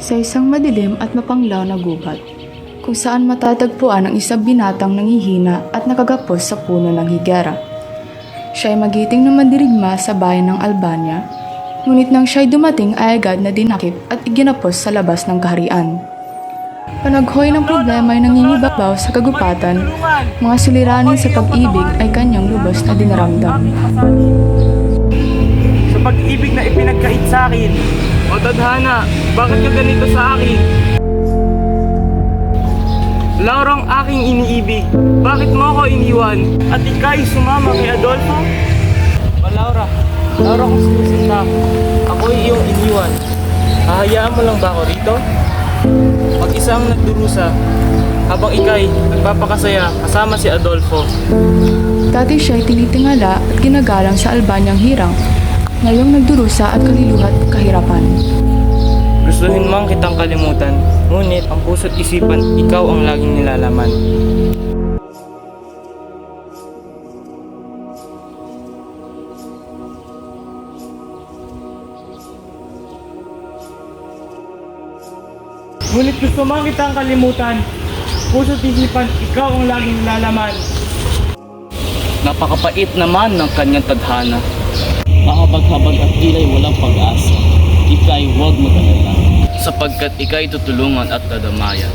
sa isang madilim at mapanglaw na gubat, kung saan matatagpuan ang isang binatang nanghihina at nakagapos sa puno ng higera. Siya ay magiting na mandirigma sa bayan ng Albania, ngunit nang siya'y dumating ay agad na dinakip at iginapos sa labas ng kaharian. Panaghoy ng problema ay nangingibabaw sa kagubatan, mga suliranin sa pag-ibig ay kanyang lubos na dinaramdam. Sa pag-ibig na ipinagkait sa akin, o tadhana, bakit ka ganito sa akin? Laurang aking iniibig, bakit mo ako iniwan? At ika'y sumama kay Adolfo? Laura kung sinusinta, ako'y iyong iniwan. Hahayaan mo lang ba ako rito? Mag-isa ang nagdurusa, habang ika'y nagpapakasaya kasama si Adolfo. Dati siya'y tinitingala at ginagalang sa Albanyang hirang, ngayong nagdurusa at kaliluhat kahirapan. Gustuhin mang kitang kalimutan, ngunit ang puso't isipan, ikaw ang laging nilalaman. Ngunit gusto mang kitang kalimutan, puso't isipan, ikaw ang laging nilalaman. Napakapait naman ng kanyang tadhana. Mahabag-habag at ila'y walang pag-asa. Ika'y huwag mag-alala, sapagkat ika'y tutulungan at dadamayan.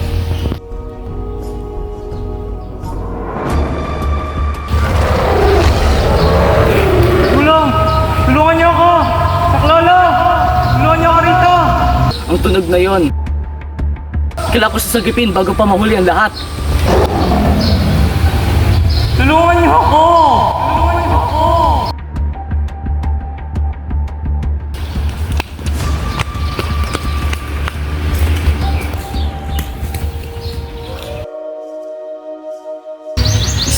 Tulungan niyo ako! Saklolo! Tulungan niyo ako rito! Ang tunog na yon, kailangan ko sasagipin bago pa mahuli ang lahat. Tulungan niyo ako! Tulungan niyo ako!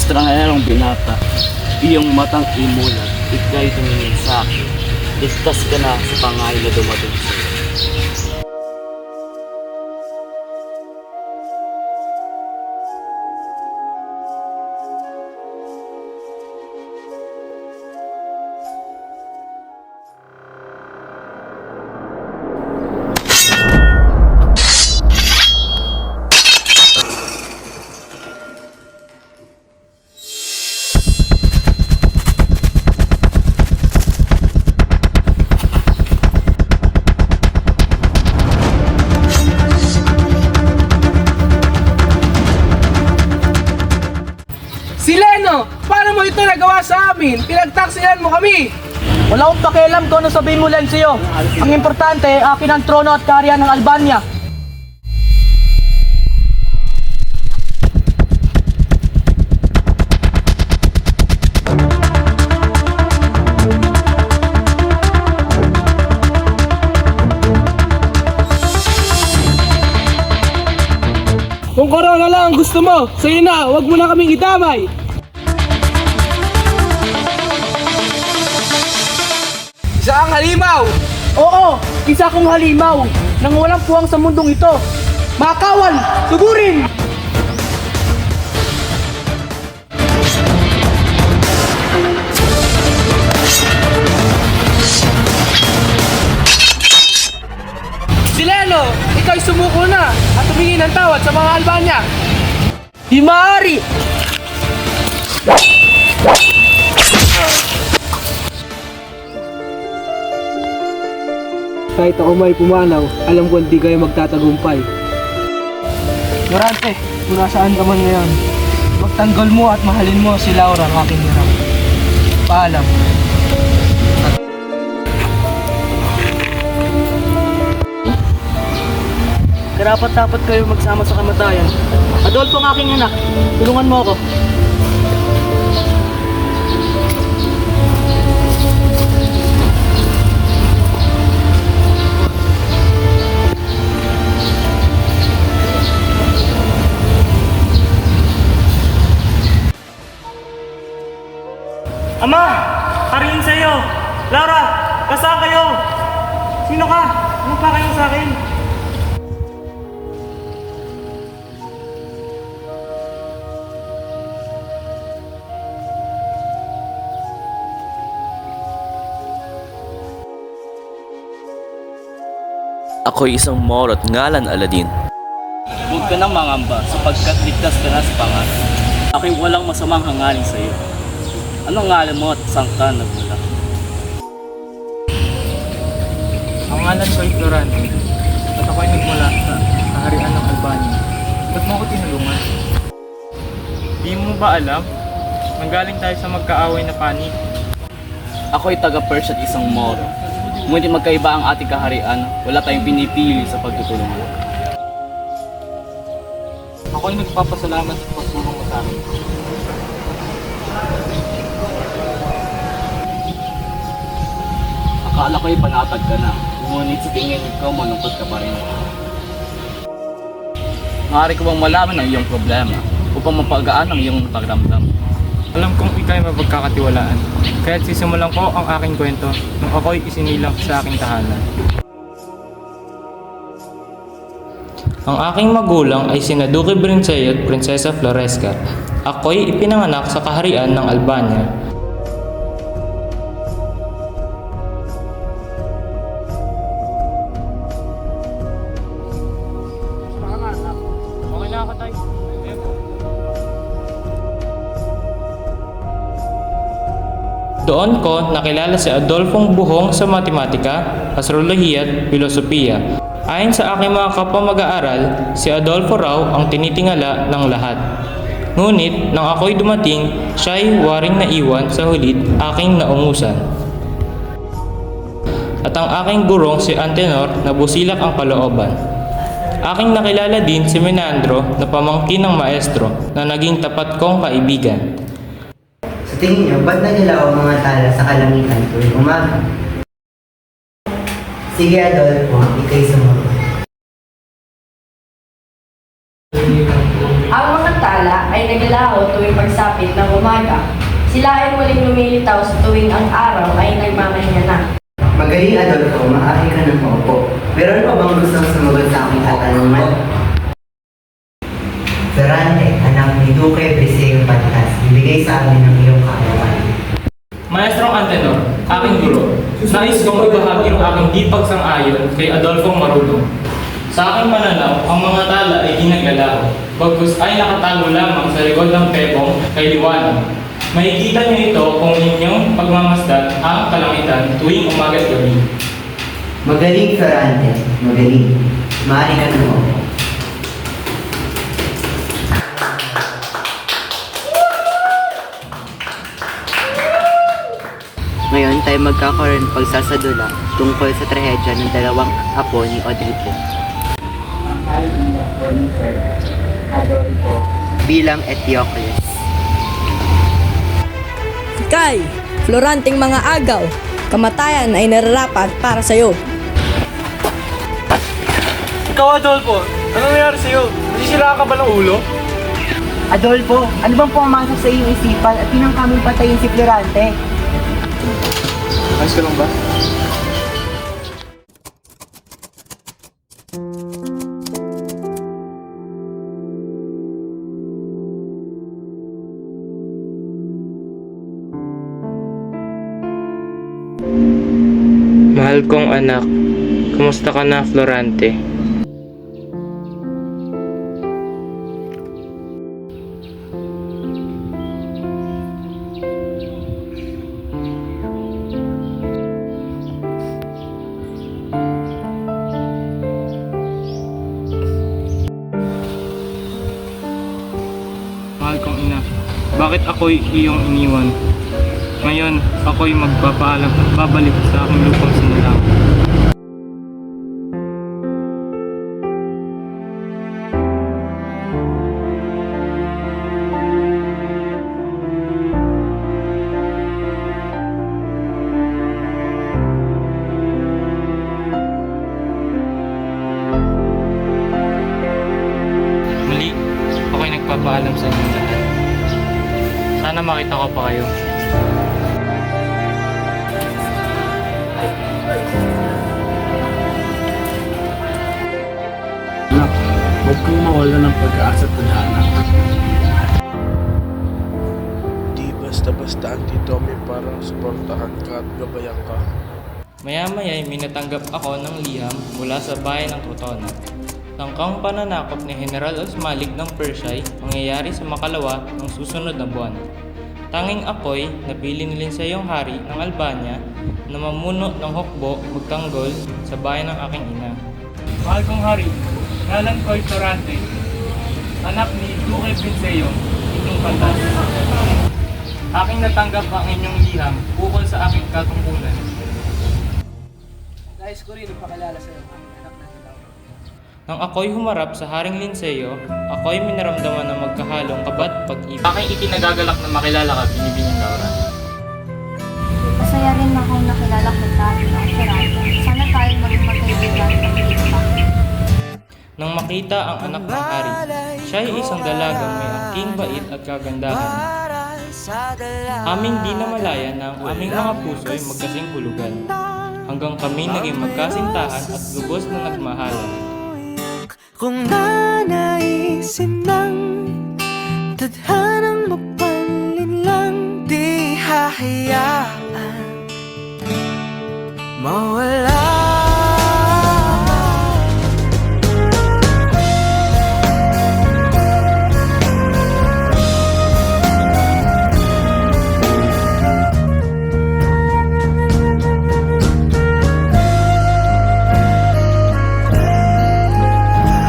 Estrangerong binata, iyong matang imulat, ika'y tumingin sa akin. Ligtas ka na sa pangay na dumating sa iyo. Sileno! Paano mo ito nagawa sa amin? Pinagtaksilan mo kami! Wala akong pakialam kung ano sabihin mo, Lencio. Ang importante, akin ang trono at kaharian ng Albania. Kung corona lang ang gusto mo, sa'yo na, huwag mo na kaming idamay! Isa ang halimaw! Oo, isa kong halimaw nang walang puwang sa mundong ito. Makawan, sugurin! Sileno! Ika'y sumuko na at humingi ng tawad sa mga Albanya! Di maaari! Kahit ako may pumanaw, alam ko hindi kayo magtatagumpay. Durante, kung nasaan ka man ngayon, magtanggol mo at mahalin mo si Laura ang aking hirap. Paalam. Karapat-dapat kayo magsama sa kamatayan. Adolfo ang aking anak, tulungan mo ako. Ama! Pariin sa'yo! Laura! Kasaan kayo? Sino ka? Ano pa kayo sa akin? Ako'y isang Moro at ngalan Aladin. Huwag ka nang mangamba sapagkat ligtas ka na sa pangalan. Ako'y walang masamang hangaling sa iyo. Anong ngalan mo at saan ka nagmula? Ang ngalan ko ay Florante at ako'y nagmula sa kaharian ng Albania. Ba't mo ako tinulungan? Di mo ba alam? Nanggaling tayo sa magkaaway na panig. Ako'y taga-Persia at isang Moro. Ngunit magkaiba ang ating kaharian, wala tayong pinipili sa pagtutulungan. Ako'y nagpapasalamat sa pagtulong mo sa amin. Akala ko'y panatag ka na, ngunit sa tingin ko malungkot ka pa rin. Maaari ko bang malaman ang iyong problema upang mapagaan ang iyong pagramdam? Alam kong ikay mapagkakatiwalaan, kaya't sisimulan ko ang aking kwento nung ako'y isinilang sa aking tahanan. Ang aking magulang ay sina Duque Brinceo at Prinsesa Floresca. Ako'y ipinanganak sa kaharian ng Albania. Okay na ako tayo. Doon ko nakilala si Adolfong Buhong sa matematika, astrolohiya at filosofiya. Ayon sa aking mga kapwa mag-aaral, si Adolfo raw ang tinitingala ng lahat. Ngunit nang ako'y dumating, siya'y waring naiwan sa hulit aking naungusan. At ang aking gurong si Antenor na busilak ang kalooban. Aking nakilala din si Menandro na pamangkin ng maestro na naging tapat kong kaibigan. Sa tingin niyo, ba't nagalaw ang mga tala sa kalangitan tuwing umaga? Sige Adolfo, ikay sumunod. Ang mga tala ay naglalaho tuwing pagsapit ng umaga. Sila ay muling lumilitaw sa tuwing ang araw ay nagmamahinga na. Magaling Adolfo, maaari ka ng maupo. Meron pa bang gustong sumagot sa aking katanungan? Ferrante, anak ni Duque Brinceo Pantas, ibigay sa amin ang iyong kaalaman. Maestrong Antenor, aking guro, nais kong ibahagi ang aking di pagsang-ayon kay Adolfo Marulong. Sa aking pananaw, ang mga tala ay di naglalaho, bagkus ay nakatago lamang sa likod ng pepong kay liwanag. Makikita niyo ito kung inyong pagmamasdan ang kalangitan tuwing umaga at gabi. Magaling Ferrante, magaling. Maaari ka ng maupo. Ngayon tayo magkakaroon ng pagsasadula tungkol sa trahedya ng dalawang apo ni Odrico. Bilang Eteocles. Kay, Floranting mga agaw, kamatayan ay nararapat para sa'yo. Ikaw Adolfo, ano nangyari sa'yo? Nasisira ka ba ng ulo? Adolfo, ano bang pumasok sa iyong isipan at pinangkaming patayin si Florante? Ayos ka lang ba? Mahal kong anak, kumusta ka na Florante? Mahal kong ina, bakit ako'y iyong iniwan? Ngayon, ako'y magpapaalam at babalik sa aking lupang sinalaw. Muli, ako'y nagpapaalam sa inyo lahat. Sana makita ko pa kayo. Anak, huwag kang mawala ng pag-asa at tadhana. Di basta-basta andito kami para suportahan ka at gabayan ka. Maya-maya may natanggap ako ng liham mula sa bayan ng Crotona. Tangkang pananakop ni General Osmalik ng Persay mangyayari sa makalawa ng susunod na buwan. Tanging ako'y napili ni Linsayong hari ng Albania na mamuno ng hukbo magtanggol sa bayan ng aking ina. Mahal kong hari, ngalan ko'y Torante, anak ni Duque Linseo, inyong pantas. Aking natanggap ang inyong liham ukol sa aking katungkulan. Nais ko rin ipakilala sa iyo ang anak na si Laura. Nang ako'y humarap sa Haring Linseo, ako'y minaramdaman ng magkahalong kabat pag-ibig. Aking ikinagagalak na makilala ka, Binibining Laura. Masaya rin akong nakilala kita at Saraya. Sana tayo maging magkaibigan ng kita. Nang makita ang anak ng hari, siya ay isang dalagang may angking bait at kagandahan. Aming di namalayan na ang aming mga puso ay magkasing hulugan, hanggang kami naging magkasintahan at lubos na nagmahalan. Kung nanaisin ng tadhanang mapalin lang, di hahayaan mawala.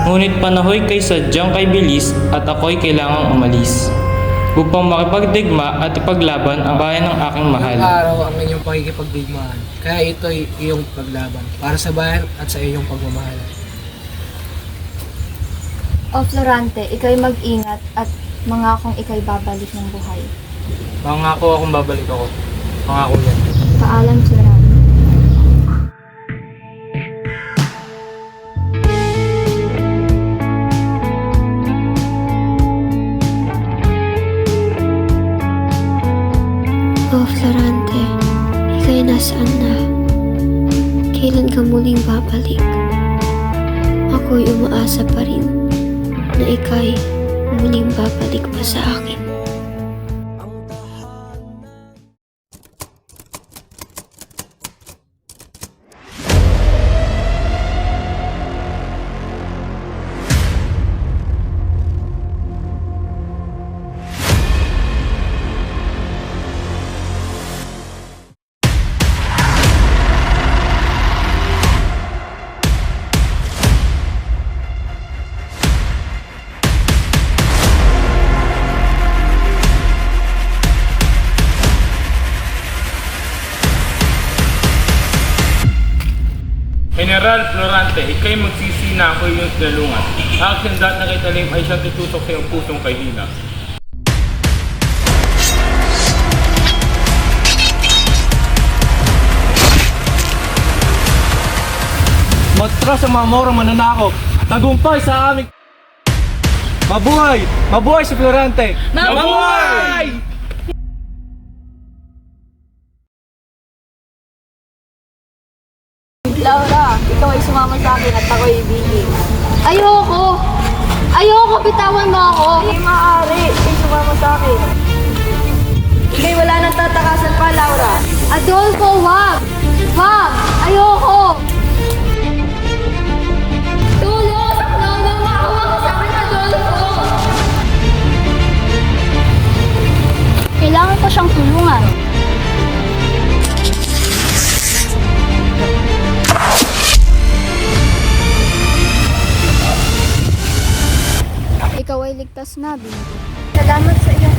Ngunit panahoy kay sadyang kay bilis at ako'y kailangang umalis upang makipagdigma at ipaglaban ang bayan ng aking mahal. Araw ang inyong pakikipagdigmaan, kaya ito'y iyong paglaban para sa bayan at sa iyong pagmamahal. O Florante, ikaw'y mag-ingat at mangakong ikaw'y babalik ng buhay. Pangako akong babalik ako. Pangako yan. Paalam, Florante. O Florante, ika'y nasaan na? Kailan ka muling babalik? Ako'y umaasa pa rin na ika'y muling babalik pa sa akin. General Florante, ika'y magsisina ako iyong tinalungan. Ang sindat na kitalim ay siyang tutusok sa iyong pusong kahina. Matras sa mga morong mananakop, tagumpay sa aming... Mabuhay! Mabuhay si Florante! Mabuhay! Laura, ikaw ay sumama sa akin at ako'y ibigin. Ayoko! Ayoko! Bitawan mo ako! Hindi maaari! Ika'y sumama sa akin. Ika'y wala nang tatakasan pa, Laura. Adolfo, wag! Wag! Ayoko! Tulong! Tulong! Maawa ka sa akin, Adolfo! Kailangan ko siyang tulungan. Ikaw ay ligtas na, Bingo. Salamat sa iyo.